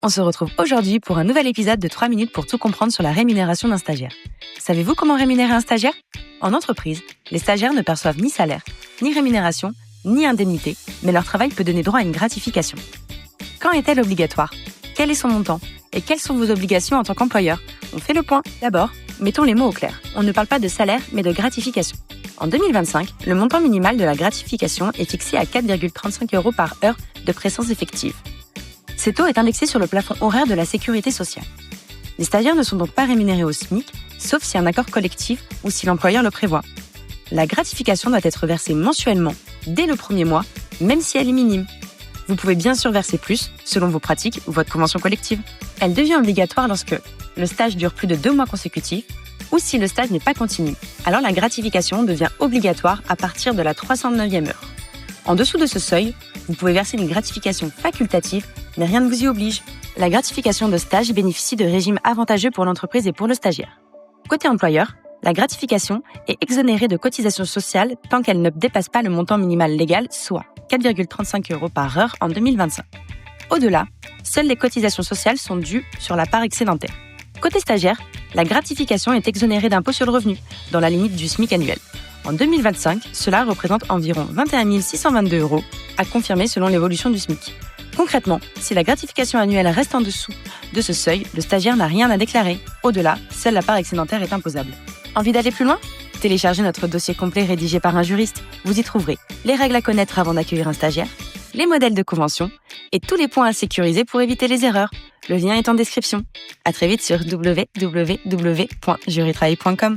On se retrouve aujourd'hui pour un nouvel épisode de 3 minutes pour tout comprendre sur la rémunération d'un stagiaire. Savez-vous comment rémunérer un stagiaire ? En entreprise, les stagiaires ne perçoivent ni salaire, ni rémunération, ni indemnité, mais leur travail peut donner droit à une gratification. Quand est-elle obligatoire ? Quel est son montant ? Et quelles sont vos obligations en tant qu'employeur ? On fait le point. D'abord, mettons les mots au clair. On ne parle pas de salaire, mais de gratification. En 2025, le montant minimal de la gratification est fixé à 4,35 € par heure de présence effective. Cet taux est indexé sur le plafond horaire de la sécurité sociale. Les stagiaires ne sont donc pas rémunérés au SMIC, sauf si un accord collectif ou si l'employeur le prévoit. La gratification doit être versée mensuellement, dès le premier mois, même si elle est minime. Vous pouvez bien sûr verser plus, selon vos pratiques ou votre convention collective. Elle devient obligatoire lorsque le stage dure plus de 2 mois consécutifs ou si le stage n'est pas continu. Alors la gratification devient obligatoire à partir de la 309e heure. En dessous de ce seuil, vous pouvez verser une gratification facultative, mais rien ne vous y oblige. La gratification de stage bénéficie de régimes avantageux pour l'entreprise et pour le stagiaire. Côté employeur, la gratification est exonérée de cotisations sociales tant qu'elle ne dépasse pas le montant minimal légal, soit 4,35 € par heure en 2025. Au-delà, seules les cotisations sociales sont dues sur la part excédentaire. Côté stagiaire, la gratification est exonérée d'impôt sur le revenu, dans la limite du SMIC annuel. En 2025, cela représente environ 21 622 € à confirmer selon l'évolution du SMIC. Concrètement, si la gratification annuelle reste en dessous de ce seuil, le stagiaire n'a rien à déclarer. Au-delà, seule la part excédentaire est imposable. Envie d'aller plus loin ? Téléchargez notre dossier complet rédigé par un juriste. Vous y trouverez les règles à connaître avant d'accueillir un stagiaire, les modèles de convention et tous les points à sécuriser pour éviter les erreurs. Le lien est en description. À très vite sur www.jurytravail.com.